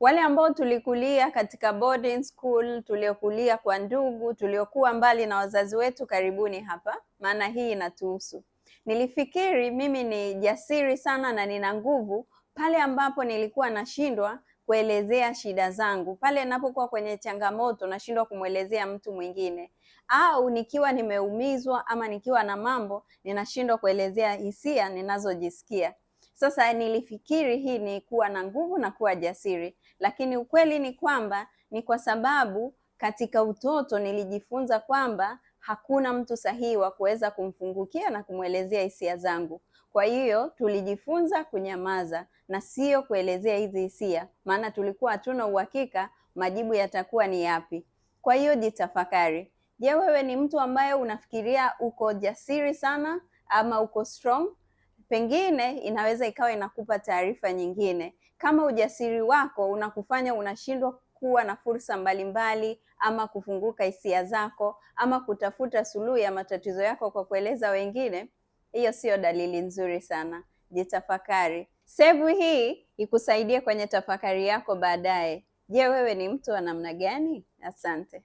Wale ambao tulikulia katika boarding school, tuliokulia kwa ndugu, tuliokuwa mbali na wazazi wetu, karibuni hapa, maana hii inatuhusu. Nilifikiri mimi ni jasiri sana na nina nguvu pale ambapo nilikuwa nashindwa kuelezea shida zangu, pale ninapokuwa kwenye changamoto nashindwa kumwelezea mtu mwingine, au nikiwa nimeumizwa ama nikiwa na mambo ninashindwa kuelezea hisia ninazojisikia. Sasa nilifikiri hii ni kuwa na nguvu na kuwa jasiri, lakini ukweli ni kwamba ni kwa sababu katika utoto nilijifunza kwamba hakuna mtu sahihi wa kuweza kumfungukia na kumwelezea hisia zangu. Kwa hiyo tulijifunza kunyamaza na sio kuelezea hizi hisia, maana tulikuwa hatuna uhakika majibu yatakuwa ni yapi. Kwa hiyo jitafakari. Je, wewe ni mtu ambaye unafikiria uko jasiri sana ama uko strong? Pengine inaweza ikawa inakupa taarifa nyingine. Kama ujasiri wako unakufanya unashindwa kuwa na fursa mbalimbali ama kufunguka hisia zako ama kutafuta suluhu ya matatizo yako kwa kueleza wengine, hiyo sio dalili nzuri sana. Jitafakari. Save hii ikusaidie kwenye tafakari yako baadaye. Je, wewe ni mtu wa namna gani? Asante.